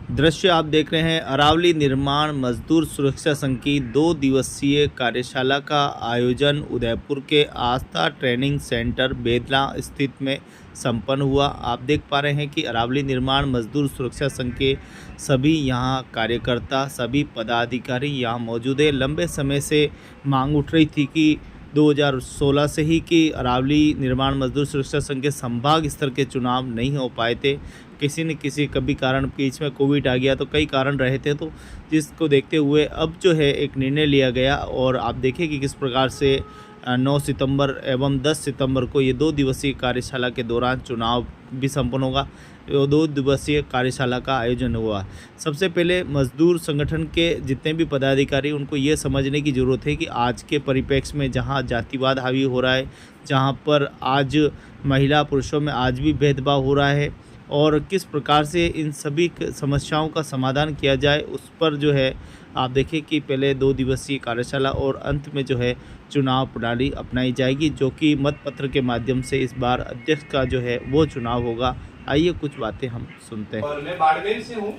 दृश्य आप देख रहे हैं अरावली निर्माण मजदूर सुरक्षा संघ की 2 दिवसीय कार्यशाला का आयोजन उदयपुर के आस्था ट्रेनिंग सेंटर बेदला स्थित में संपन्न हुआ। आप देख पा रहे हैं कि अरावली निर्माण मजदूर सुरक्षा संघ के सभी यहां कार्यकर्ता, सभी पदाधिकारी यहां मौजूद है। लंबे समय से मांग उठ रही थी कि 2016 से ही कि अरावली निर्माण मजदूर सुरक्षा संघ के संभाग स्तर के चुनाव नहीं हो पाए थे। किसी न किसी कभी कारण बीच में कोविड आ गया, तो कई कारण रहे थे, तो जिसको देखते हुए अब जो है एक निर्णय लिया गया। और आप देखें कि किस प्रकार से 9 सितंबर एवं 10 सितंबर को ये 2 दिवसीय कार्यशाला के दौरान चुनाव भी संपन्न होगा। 2 दिवसीय कार्यशाला का आयोजन हुआ। सबसे पहले मजदूर संगठन के जितने भी पदाधिकारी, उनको ये समझने की ज़रूरत है कि आज के परिप्रेक्ष्य में जहाँ जातिवाद हावी हो रहा है, जहाँ पर आज महिला पुरुषों में आज भी भेदभाव हो रहा है, और किस प्रकार से इन सभी समस्याओं का समाधान किया जाए, उस पर जो है आप देखें कि पहले 2 दिवसीय कार्यशाला और अंत में जो है चुनाव प्रणाली अपनाई जाएगी, जो कि मतपत्र के माध्यम से इस बार अध्यक्ष का जो है वो चुनाव होगा। आइए कुछ बातें हम सुनते हैं। और मैं बाड़मेर से हूँ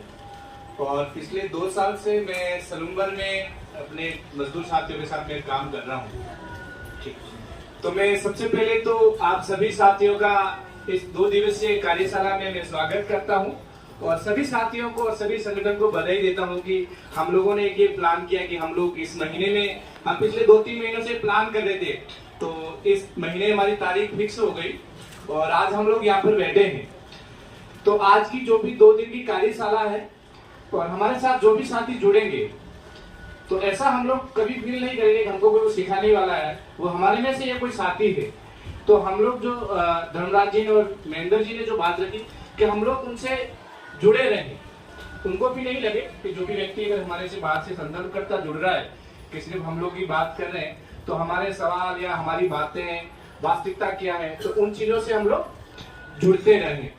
और पिछले 2 साल से मैं सलूम्बर में अपने मजदूर साथियों के साथ मैं काम कर रहा हूँ। ठीक, तो मैं सबसे पहले तो आप सभी साथियों का इस 2 दिवसीय कार्यशाला में मैं स्वागत करता हूँ और सभी साथियों को और सभी संगठन को बधाई देता हूँ कि हम लोगों ने ये प्लान किया कि हम लोग इस महीने में, हम पिछले 2-3 महीनों से प्लान कर रहे थे, तो इस महीने हमारी तारीख फिक्स हो गई और आज हम लोग यहाँ पर बैठे हैं। तो आज की जो भी 2 दिन की कार्यशाला है और हमारे साथ जो भी साथी जुड़ेंगे, तो ऐसा हम लोग कभी फील नहीं करेंगे कि हमको कोई सिखाने वाला है, वो हमारे में से ये कोई साथी है। तो हम लोग जो धर्मराज जी ने और महेंद्र जी ने जो बात रखी कि हम लोग उनसे जुड़े रहें, उनको भी नहीं लगे कि जो भी व्यक्ति अगर हमारे से बात से संदर्भ करता जुड़ रहा है कि सिर्फ हम लोग की बात कर रहे हैं, तो हमारे सवाल या हमारी बातें वास्तविकता क्या है, तो उन चीजों से हम लोग जुड़ते रहें।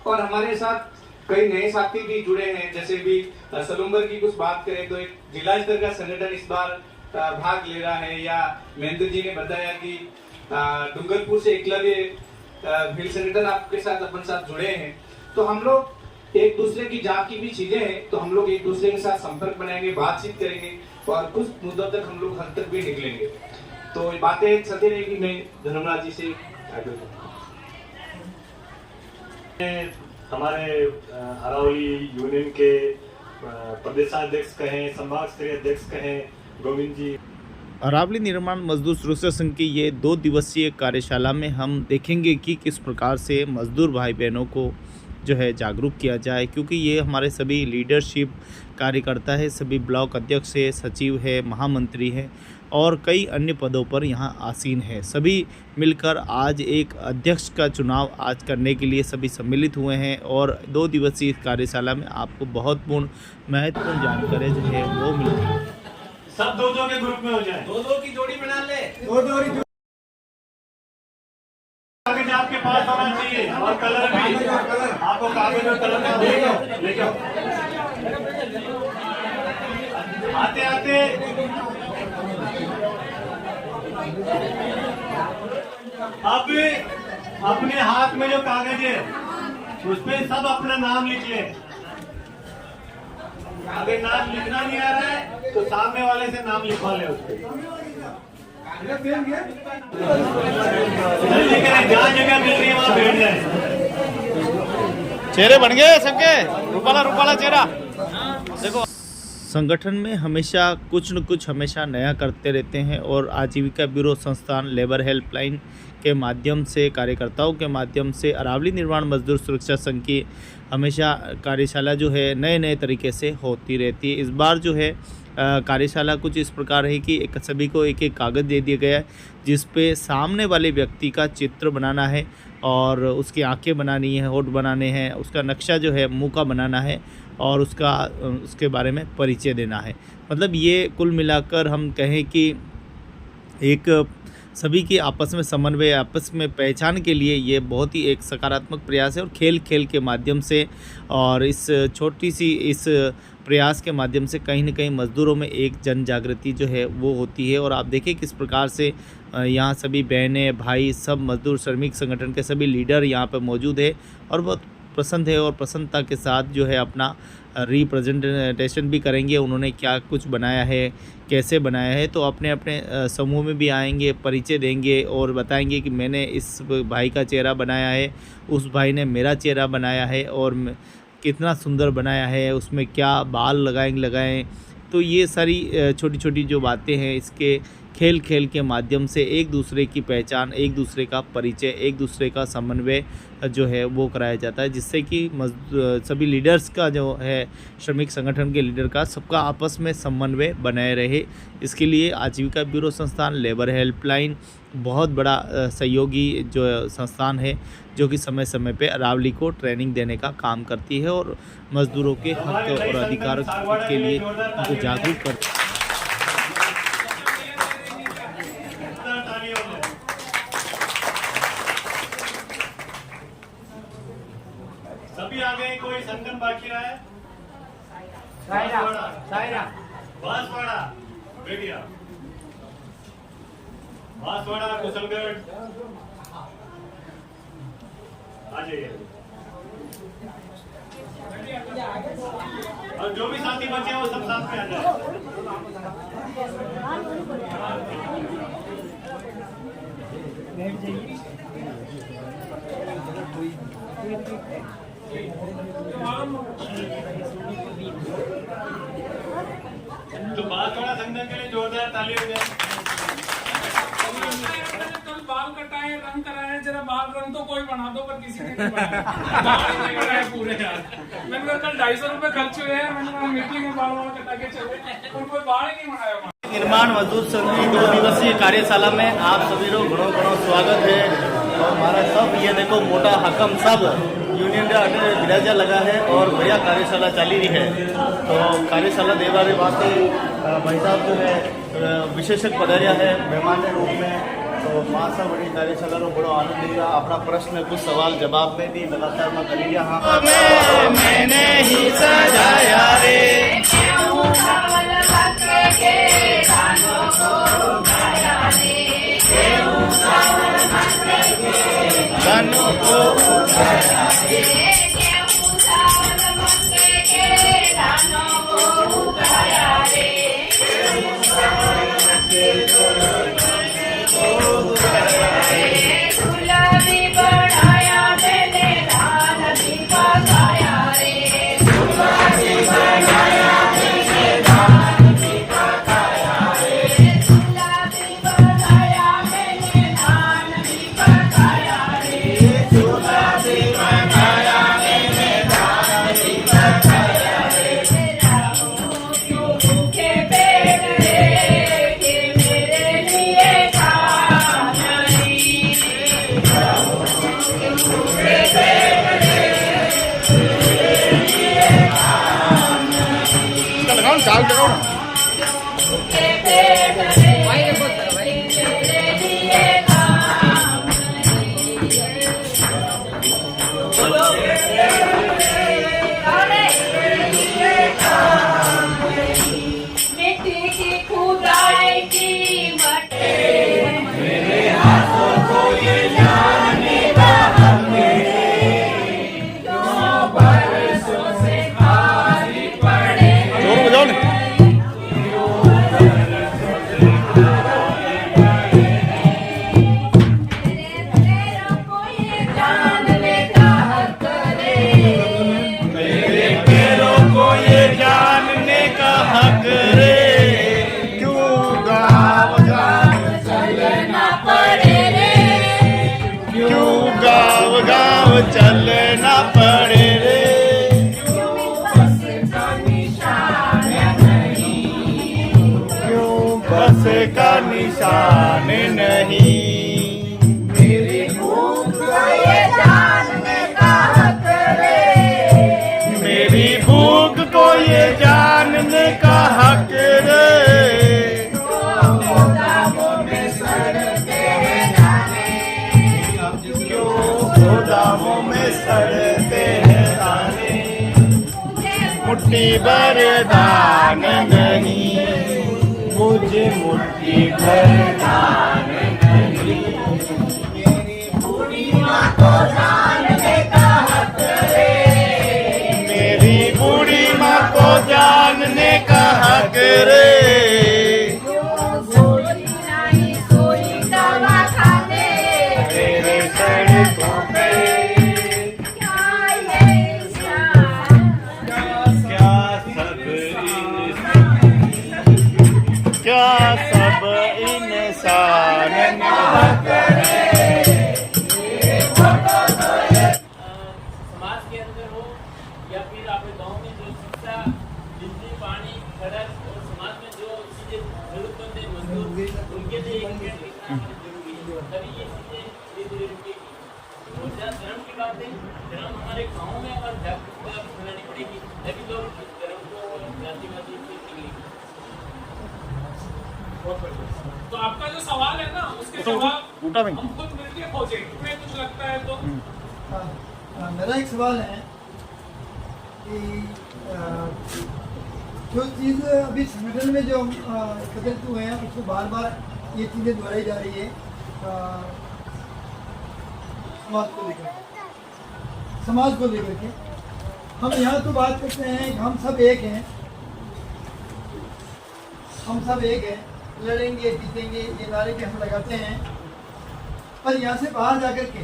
और हमारे साथ कई नए साथी भी जुड़े हैं, जैसे भी सलूम्बर की कुछ बात करें तो एक जिला स्तर का संगठन इस बार भाग ले रहा है, या महेंद्र जी ने बताया कि डूंगरपुर से एकलव्य भील संगठन आपके साथ अपन साथ जुड़े हैं। तो हम लोग एक दूसरे की जहाँ की भी चीजें हैं, तो हम लोग एक दूसरे के साथ संपर्क बनाएंगे, बातचीत करेंगे और कुछ मुद्दों तक हम लोग हद तक भी निकलेंगे। तो बातें चलती रहेगी। मैं धर्मराज जी से हमारे अरावली यूनियन के प्रदेशाध्यक्ष कहें, संभाग स्तरीय अध्यक्ष कहें, गोविंद जी। अरावली निर्माण मजदूर सुरक्षा संघ की ये 2 दिवसीय कार्यशाला में हम देखेंगे कि किस प्रकार से मजदूर भाई बहनों को जो है जागरूक किया जाए, क्योंकि ये हमारे सभी लीडरशिप कार्यकर्ता है, सभी ब्लॉक अध्यक्ष है, सचिव है, महामंत्री हैं और कई अन्य पदों पर यहाँ आसीन है। सभी मिलकर आज एक अध्यक्ष का चुनाव आज करने के लिए सभी सम्मिलित हुए हैं और 2 दिवसीय कार्यशाला में आपको बहुत महत्वपूर्ण जानकारी जो है वो मिलेगी। सब 2-2 के ग्रुप में हो जाए, 2-2 की जोड़ी बना ले। कागज आपके पास होना चाहिए और कलर भी, आपको कागज और कलर का लेके आते आते अब अपने हाथ में जो कागज है उस पे सब अपना नाम लिख ले। अगर नाम लिखना नहीं आ रहा है तो सामने वाले से नाम लिखवा ले उसको। जहाँ जगह मिल रही है वहाँ बैठ जाए। चेहरे बन गए सबके, रूपाला चेहरा देखो। संगठन में हमेशा कुछ न कुछ हमेशा नया करते रहते हैं और आजीविका ब्यूरो संस्थान, लेबर हेल्पलाइन के माध्यम से, कार्यकर्ताओं के माध्यम से अरावली निर्माण मजदूर सुरक्षा संघ की हमेशा कार्यशाला जो है नए नए तरीके से होती रहती है। इस बार जो है कार्यशाला कुछ इस प्रकार है कि सभी को एक एक कागज़ दे दिया गया है, जिस पे सामने वाले व्यक्ति का चित्र बनाना है और उसकी आंखें बनानी है, होठ बनाने हैं, उसका नक्शा जो है मुंह का बनाना है और उसके बारे में परिचय देना है। मतलब ये कुल मिलाकर हम कहें कि एक सभी की आपस में समन्वय, आपस में पहचान के लिए ये बहुत ही एक सकारात्मक प्रयास है और खेल के माध्यम से और इस छोटी सी इस प्रयास के माध्यम से कहीं न कहीं मज़दूरों में एक जन जागृति जो है वो होती है। और आप देखें किस प्रकार से यहाँ सभी बहनें, भाई, सब मज़दूर श्रमिक संगठन के सभी लीडर यहाँ पर मौजूद है और बहुत प्रसन्न है और प्रसन्नता के साथ जो है अपना रिप्रेजेंटेशन भी करेंगे, उन्होंने क्या कुछ बनाया है, कैसे बनाया है। तो अपने अपने समूह में भी आएंगे, परिचय देंगे और बताएंगे कि मैंने इस भाई का चेहरा बनाया है, उस भाई ने मेरा चेहरा बनाया है और कितना सुंदर बनाया है, उसमें क्या बाल लगाएं। तो ये सारी छोटी छोटी जो बातें हैं, इसके खेल के माध्यम से एक दूसरे की पहचान, एक दूसरे का परिचय, एक दूसरे का समन्वय जो है वो कराया जाता है, जिससे कि सभी लीडर्स का जो है, श्रमिक संगठन के लीडर का सबका आपस में समन्वय बनाए रहे। इसके लिए आजीविका ब्यूरो संस्थान, लेबर हेल्पलाइन बहुत बड़ा सहयोगी जो संस्थान है, जो कि समय समय पे अरावली को ट्रेनिंग देने का काम करती है और मजदूरों के हक और अधिकार के लिए उनको जागरूक करती है। सभी आ गए, कोई संगठन बाकी रहा है? बांसवाड़ा बेटिया, बांसवाड़ा, कुशलगढ़ आ जाइए। और जो भी साथी बचे हैं वो सब साथ में आ जाए। तो बांसवाड़ा संगठन के लिए जोरदार ताली हो जाए। कल बाल कटाए, रंग कराए, जरा बाल रंग तो कोई बना दो, पर किसी ने नहीं बनाया। बाल नहीं बनाए पूरे यार। मैंने कहा कल 250 रुपए खर्च हुए हैं, मैंने कहा मीटिंग में बाल कटा के चले, और कोई बाल ही नहीं बनाया। निर्माण मजदूर संघ की 2 दिवसीय कार्यशाला में आप सभी लोग घणो स्वागत है। और हमारा सब ये देखो मोटा हकम सब यूनियन का विराजा लगा है और बढ़िया कार्यशाला चली रही है। तो कार्यशाला दे बारे बात भाई साहब जो है विशेषज्ञ पधारिया है मेहमान के रूप में। तो पाँच सा बड़ी कार्यशाला रो बड़ो आनंद लिया। अपना प्रश्न कुछ सवाल जवाब में भी लगातार मैं कर लिया। हाँ मैंने ही सजाया रे गानों को चलना पड़े रे, क्यों बस का निशान नहीं। मेरी भूख को ये जानने का हक रे, मेरी भूख को ये जानने का हक रे। सड़ते हैं दाने, मुट्ठी भर दान नहीं, मुझे मुट्ठी भर दान नहीं। मेरी बूढ़ी माँ को जानने का हक है। हमने कहा करे तेरे सड़कों पे क्या सब इंसान समाज के अंदर हो या फिर आपके गांव में जो शिक्षा, बिजली, पानी, सड़क और समाज में जो चीजें जरूरतमंद है मजदूर उनके लिए एक मिनट लिखना जरूरी है, तभी ये चीजें धीरे-धीरे रुकेगी। और जहाँ धर्म की बात है, धर्म हमारे गाँव में अगर जागरूकता फैलानी पड़ेगी तभी लोग इस धर्म को जातिवादी से निकलेंगे। तो आपका जो सवाल है ना उसके जवाब हम खुद मिलकर खोजेंगे। तुम्हें कुछ लगता है तो मेरा एक सवाल है कि जो चीज़ अभी संगठन में जो एकत्रित हुए हैं उसको बार बार ये चीज़ें दोहराई जा रही है समाज को लेकर के हम यहाँ तो बात करते हैं कि हम सब एक हैं, हम सब एक हैं, लड़ेंगे जीतेंगे ये नारे के हम लगाते हैं, पर यहाँ से बाहर जाकर के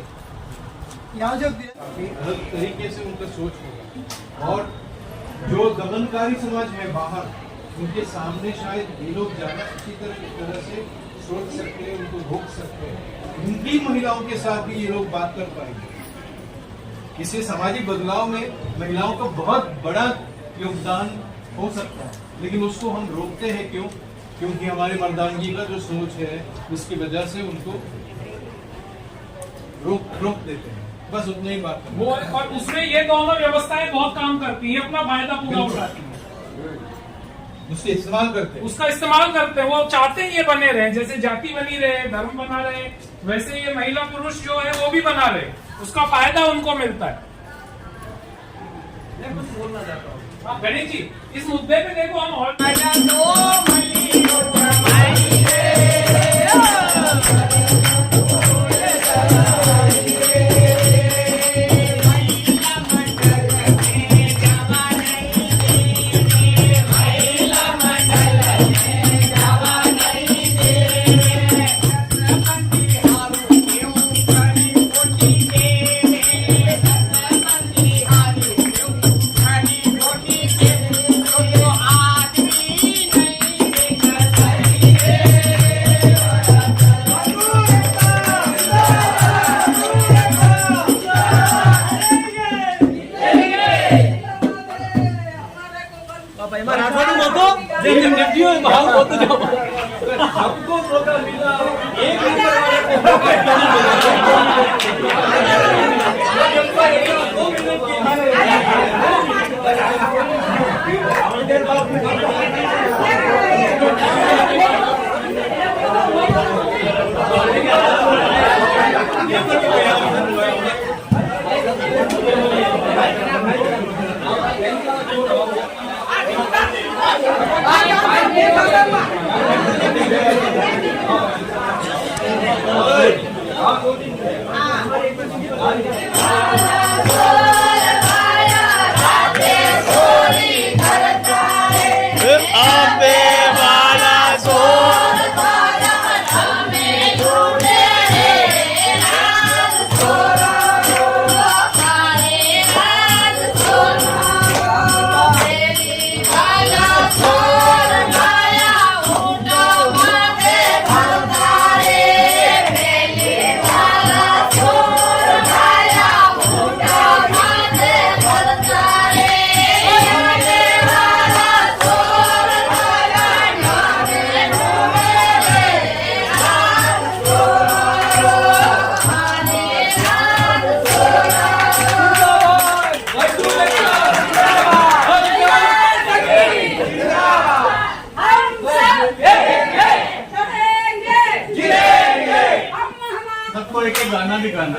यहाँ जो काफी अलग तरीके से उनका सोच होगा और जो दमनकारी समाज है बाहर उनके सामने शायद ये लोग ज्यादा अच्छी तरह से सोच सकते हैं, उनको रोक सकते हैं। उनकी महिलाओं के साथ भी ये लोग बात कर पाएंगे। इससे सामाजिक बदलाव में महिलाओं का बहुत बड़ा योगदान हो सकता है, लेकिन उसको हम रोकते हैं क्यों? क्योंकि हमारे मर्दानगी का जो सोच है उसकी वजह से उनको रोक देते हैं। बस उतनी ही बात है। वो और उसमें ये दोनों व्यवस्थाएं बहुत काम करती है, अपना फायदा पूरा उठाती है, उससे इस्तेमाल करते हैं, उसका इस्तेमाल करते हैं। वो चाहते हैं ये बने रहे, जैसे जाति बनी रहे, धर्म बना रहे, वैसे ये महिला पुरुष जो है वो भी बना रहे, उसका फायदा उनको मिलता है। मैं कुछ बोलना चाहता हूँ गणेश जी, इस मुद्दे पे देखो हम और हमको मौका मिला गाना भी गाना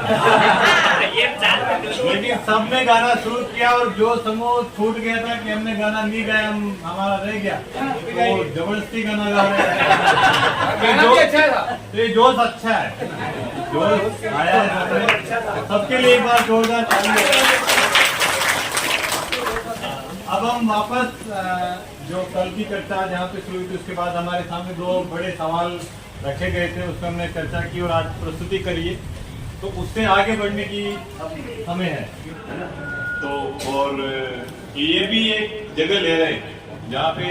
लेकिन सबने गाना शूट किया और जो समूह छूट गया था कि हमने गाना नहीं गाया, हमारा रह गया, तो जबरदस्ती गाना गा रहे हैं। ये जोश अच्छा है, जोश आया है सबके लिए। एक बार जोरदार ताली। अब हम वापस जो कल की चर्चा जहाँ पे शुरू हुई थी उसके बाद हमारे सामने दो बड़े सवाल रखे गए थे, उस पर हमने चर्चा की और आज प्रस्तुति करी है, तो उससे आगे बढ़ने की अब हमें है। तो और ये भी एक जगह ले रहे हैं जहाँ पे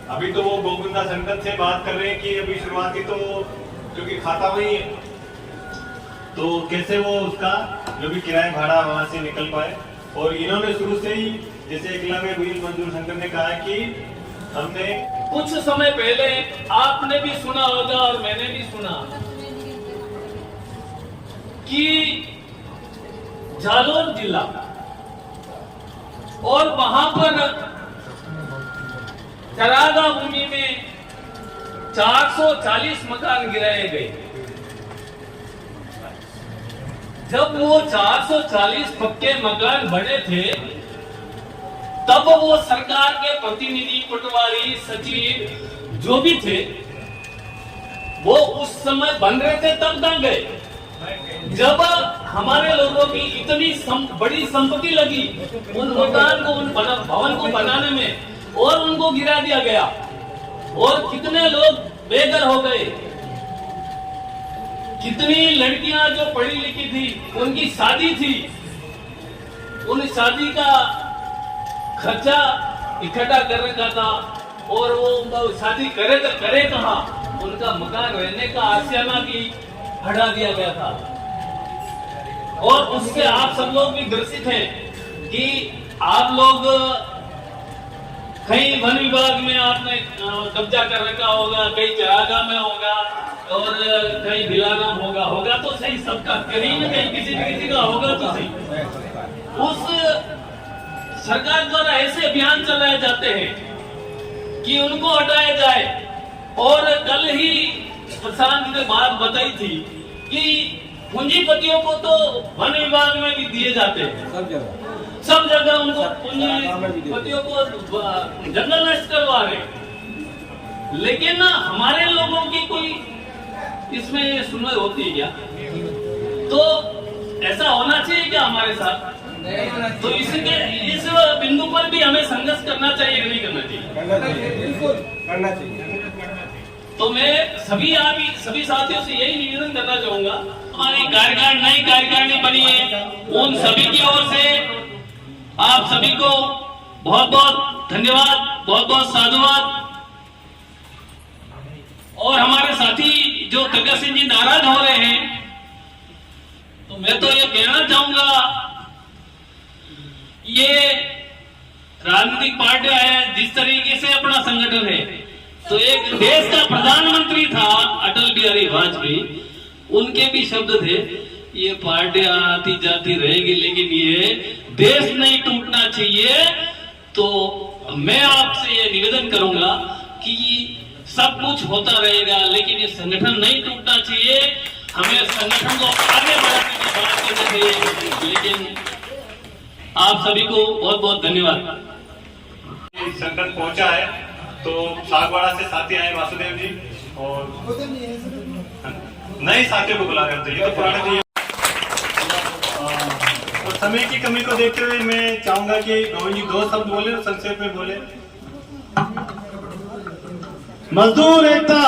अभी तो वो गोविंदा संगत से बात कर रहे हैं कि अभी शुरुआती तो क्योंकि खाता वही है तो कैसे वो उसका जो भी किराया भाड़ा वहां से निकल पाए। और इन्होंने शुरू से ही जैसे एकलव्य व्हील मजदूर संगठन ने कहा है कि हमने कुछ समय पहले आपने भी सुना होगा और मैंने भी सुना कि जालौर जिला और वहां पर चरागा भूमि में 440 मकान गिराए गए। जब वो 440 पक्के मकान बने थे तब वो सरकार के प्रतिनिधि, पटवारी, सचिव जो भी थे वो उस समय बन रहे थे तब ना गए। जब हमारे लोगों की इतनी बड़ी संपत्ति लगी उन मकान को, उन भवन को बनाने में और उनको गिरा दिया गया और कितने लोग बेघर हो गए। कितनी लड़कियां जो पढ़ी लिखी थी उनकी शादी थी, उन शादी का खर्चा इकट्ठा कर रखा था और वो शादी करे तो करे कहाँ, उनका मकान रहने का आशियाना भी हटा दिया गया था। और उससे आप सब लोग भी ग्रसित हैं कि आप लोग कहीं वन विभाग में आपने कब्जा कर रखा होगा, कहीं चरागा में होगा और कहीं भिलाना होगा तो सही, सबका कहीं न कहीं किसी का होगा तो सही। उस सरकार द्वारा ऐसे अभियान चलाए जाते हैं कि उनको हटाया जाए। और कल ही प्रशांत ने बात बताई थी कि पूंजीपतियों को तो वन विभाग में भी दिए जाते हैं, सब जगह उनको पूंजीपतियों को जंगल नष्ट करवा रहे, लेकिन हमारे लोगों की कोई इसमें सुनवाई होती है क्या? तो ऐसा होना चाहिए क्या हमारे साथ? तो इसके इस बिंदु पर भी हमें संघर्ष करना चाहिए कि नहीं करना चाहिए? बिल्कुल करना चाहिए। तो मैं सभी साथियों से यही निवेदन करना चाहूंगा, हमारी नई कार्यकारिणी बनी है, उन सभी की ओर से आप सभी को बहुत बहुत धन्यवाद, बहुत बहुत साधुवाद। और हमारे साथी जो प्रगत सिंह जी नाराज हो रहे हैं, तो मैं तो ये कहना चाहूंगा ये राजनीतिक पार्टियां हैं, जिस तरीके से अपना संगठन है, तो एक देश का प्रधानमंत्री था अटल बिहारी वाजपेयी, उनके भी शब्द थे ये पार्टियां आती जाती रहेगी लेकिन ये देश नहीं टूटना चाहिए। तो मैं आपसे ये निवेदन करूंगा कि सब कुछ होता रहेगा लेकिन ये संगठन नहीं टूटना चाहिए, हमें संगठन को आगे बढ़ाने की बात करनी चाहिए। लेकिन आप सभी को बहुत बहुत धन्यवाद। संगठन पहुंचा है तो सागवाड़ा से साथी आए वासुदेव जी और नए साथियों को बुला रहे थे, ये तो पुराने थे। और समय की कमी को देखते हुए मैं चाहूंगा कि गोविंद जी 2 शब्द बोले और संक्षेप में बोले। मजदूर एकता,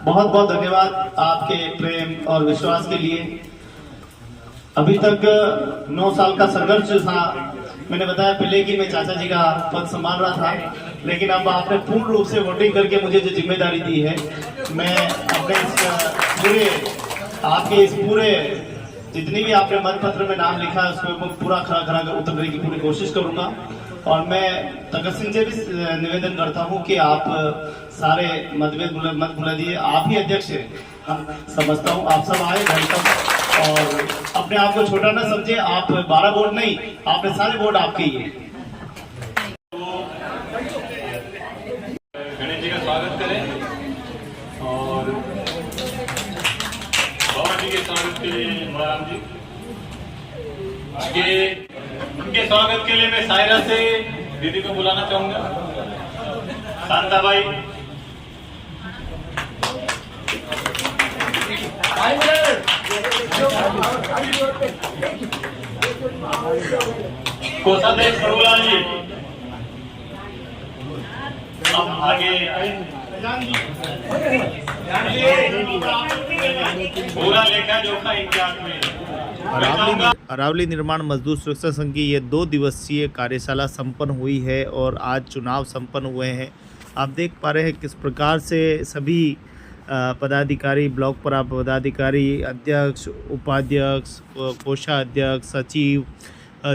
बहुत बहुत धन्यवाद आपके प्रेम और विश्वास के लिए। अभी तक 9 साल का संघर्ष था, मैंने बताया पहले कि मैं चाचा जी का पद संभाल रहा था, लेकिन अब आपने पूर्ण रूप से वोटिंग करके मुझे जो जिम्मेदारी दी है, मैं अपने इस पूरे जितनी भी आपने मत पत्र में नाम लिखा है उसको पूरा खरा उतरने की पूरी कोशिश करूंगा। और मैं तगत सिंह से भी निवेदन करता हूं कि आप सारे मतभेद मत भुला दिए, आप ही अध्यक्ष हैं, समझता हूं आप सब आए घर तक और अपने आप को छोटा ना समझे। आप 12 वोट नहीं, आपने सारे वोट आपके ही हैं। गणेश जी का स्वागत करें और बाबा जी के स्वागत के लिए मुराराम जी उनके स्वागत के लिए मैं सायरा से दीदी को बुलाना चाहूंगा, शांताबाई। कोषाध्यक्ष प्रभुलाल जी। आगे पूरा लेखा जोखा इनके हाथ में है। अरावली निर्माण मजदूर सुरक्षा संघ की ये 2 दिवसीय कार्यशाला संपन्न हुई है और आज चुनाव संपन्न हुए हैं। आप देख पा रहे हैं किस प्रकार से सभी पदाधिकारी, ब्लॉक पदाधिकारी, अध्यक्ष, उपाध्यक्ष, कोषाध्यक्ष, सचिव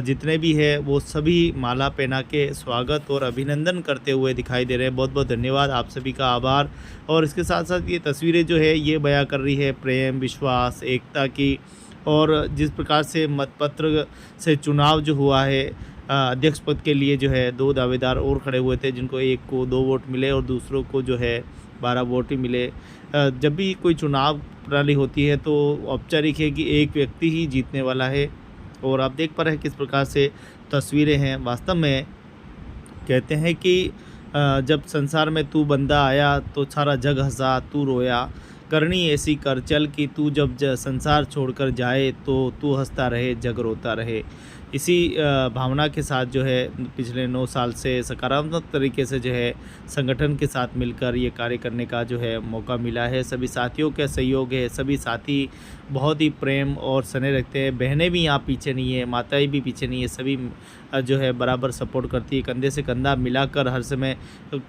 जितने भी है वो सभी माला पहना के स्वागत और अभिनंदन करते हुए दिखाई दे रहे हैं। बहुत बहुत धन्यवाद, आप सभी का आभार। और इसके साथ साथ ये तस्वीरें जो है ये बयां कर रही है प्रेम, विश्वास, एकता की। और जिस प्रकार से मतपत्र से चुनाव जो हुआ है अध्यक्ष पद के लिए जो है 2 दावेदार और खड़े हुए थे, जिनको एक को 2 वोट मिले और दूसरों को जो है 12 वोट ही मिले। जब भी कोई चुनाव प्रणाली होती है तो औपचारिक है कि एक व्यक्ति ही जीतने वाला है। और आप देख पा रहे हैं किस प्रकार से तस्वीरें हैं। वास्तव में कहते हैं कि जब संसार में तू बंदा आया तो सारा जग हंसा, तू रोया, करनी ऐसी कर चल कि तू जब संसार छोड़कर जाए तो तू हंसता रहे, जग रोता रहे। इसी भावना के साथ जो है पिछले 9 साल से सकारात्मक तरीके से जो है संगठन के साथ मिलकर ये कार्य करने का जो है मौका मिला है। सभी साथियों का सहयोग है, सभी साथी बहुत ही प्रेम और स्नेह रखते हैं। बहनें भी यहाँ पीछे नहीं है, माताएं भी पीछे नहीं है, सभी जो है बराबर सपोर्ट करती है। कंधे से कंधा मिलाकर हर समय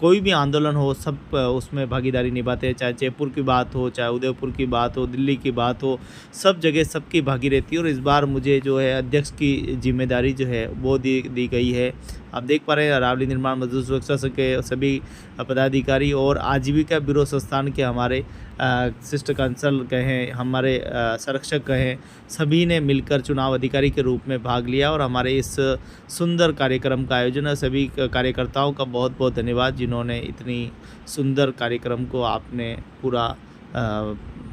कोई भी आंदोलन हो सब उसमें भागीदारी निभाते हैं। चाहे जयपुर की बात हो, चाहे उदयपुर की बात हो, दिल्ली की बात हो, सब जगह सबकी भागी रहती है। और इस बार मुझे जो है अध्यक्ष की जिम्मेदारी जो है वो दी गई है। आप देख पा रहे हैं अरावली निर्माण मजदूर सुरक्षा संघ के सभी पदाधिकारी और आजीविका ब्यूरो संस्थान के हमारे सिस्टर काउंसिल कहें, हमारे संरक्षक कहें, सभी ने मिलकर चुनाव अधिकारी के रूप में भाग लिया और हमारे इस सुंदर कार्यक्रम का आयोजन है। सभी कार्यकर्ताओं का बहुत बहुत धन्यवाद जिन्होंने इतनी सुंदर कार्यक्रम को आपने पूरा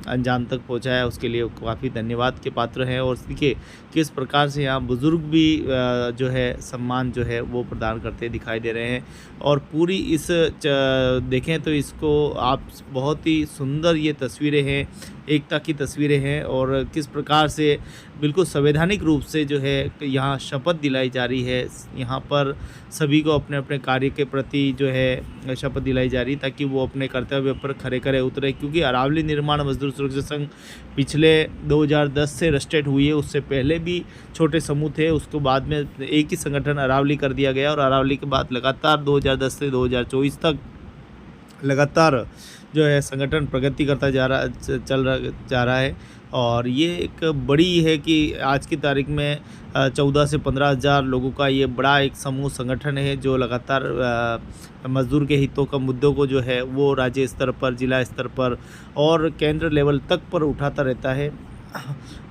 अंजाम तक पहुंचाया, उसके लिए काफ़ी धन्यवाद के पात्र हैं। और देखिए किस प्रकार से यहाँ बुज़ुर्ग भी जो है सम्मान जो है वो प्रदान करते दिखाई दे रहे हैं। और पूरी इस देखें तो इसको आप बहुत ही सुंदर ये तस्वीरें हैं, एकता की तस्वीरें हैं। और किस प्रकार से बिल्कुल संवैधानिक रूप से जो है यहाँ शपथ दिलाई जा रही है। यहाँ पर सभी को अपने अपने कार्य के प्रति जो है शपथ दिलाई जा रही है ताकि वो अपने कर्तव्य पर खरे खरे उतरे। क्योंकि अरावली निर्माण मजदूर सुरक्षा संघ पिछले 2010 से रजिस्ट्रेट हुई है, उससे पहले भी छोटे समूह थे, उसके बाद में एक ही संगठन अरावली कर दिया गया। और अरावली के बाद लगातार 2010 से 2024 तक लगातार जो है संगठन प्रगति करता जा रहा है। और ये एक बड़ी है कि आज की तारीख में 14 से 15 हज़ार लोगों का ये बड़ा एक समूह संगठन है जो लगातार मजदूर के हितों का मुद्दों को जो है वो राज्य स्तर पर, जिला स्तर पर और केंद्र लेवल तक पर उठाता रहता है।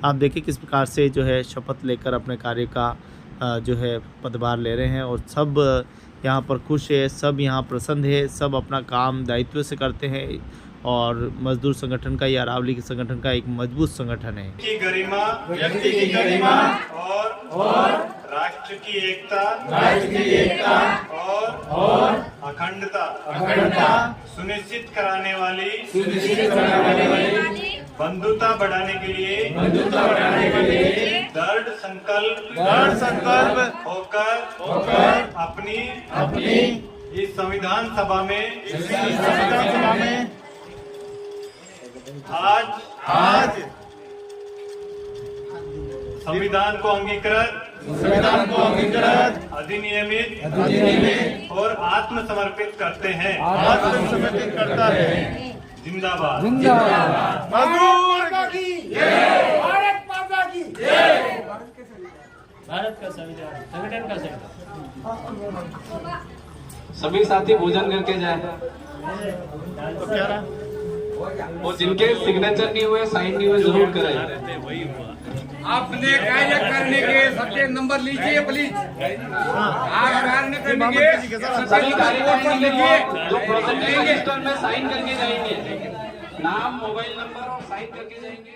आप देखिए किस प्रकार से जो है शपथ लेकर अपने कार्य का जो है पदभार ले रहे हैं। और सब यहाँ पर खुश है, सब यहाँ प्रसन्न है, सब अपना काम दायित्व से करते हैं। और मजदूर संगठन का, या अरावली के संगठन का एक मजबूत संगठन है। की गरिमा, व्यक्ति की गरिमा और राष्ट्र की एकता और अखंडता सुनिश्चित कराने वाली बंधुता बढ़ाने के लिए दृढ़ संकल्प होकर अपनी इस संविधान सभा में आज संविधान को अंगीकृत अधिनियमित और आत्मसमर्पित करते हैं। करता है। जिंदाबाद। भारत का संविधान, संगठन का संविधान। सभी साथी भोजन करके जाए। तो क्या रहा? और जिनके सिग्नेचर नहीं हुए, साइन नहीं हुए, जरूर करें। आपने कार्य करने के सबके नंबर लीजिए प्लीज। आप कार्य करने के सभी कार्यकर्ता जो प्रोजेक्ट रजिस्टर में साइन करके जाएंगे, नाम, मोबाइल नंबर और साइन करके जाएंगे।